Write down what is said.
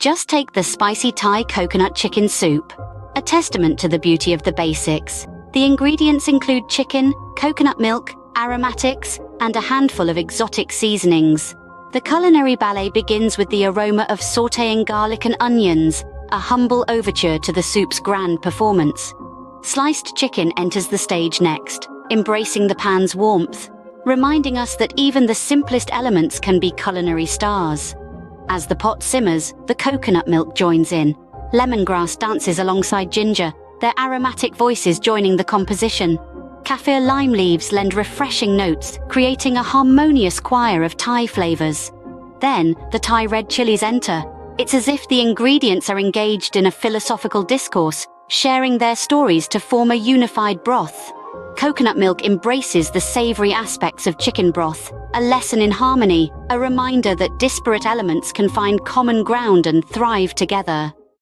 Just take the spicy Thai coconut chicken soup, a testament to the beauty of the basics. The ingredients include chicken, coconut milk, aromatics, and a handful of exotic seasonings. The culinary ballet begins with the aroma of sautéing garlic and onions, a humble overture to the soup's grand performance. Sliced chicken enters the stage next, embracing the pan's warmth, reminding us that even the simplest elements can be culinary stars. As the pot simmers, the coconut milk joins in. Lemongrass dances alongside ginger, their aromatic voices joining the composition. Kaffir lime leaves lend refreshing notes, creating a harmonious choir of Thai flavors. Then, the Thai red chilies enter. It's as if the ingredients are engaged in a philosophical discourse, sharing their stories to form a unified broth. Coconut milk embraces the savory aspects of chicken broth, a lesson in harmony, a reminder that disparate elements can find common ground and thrive together.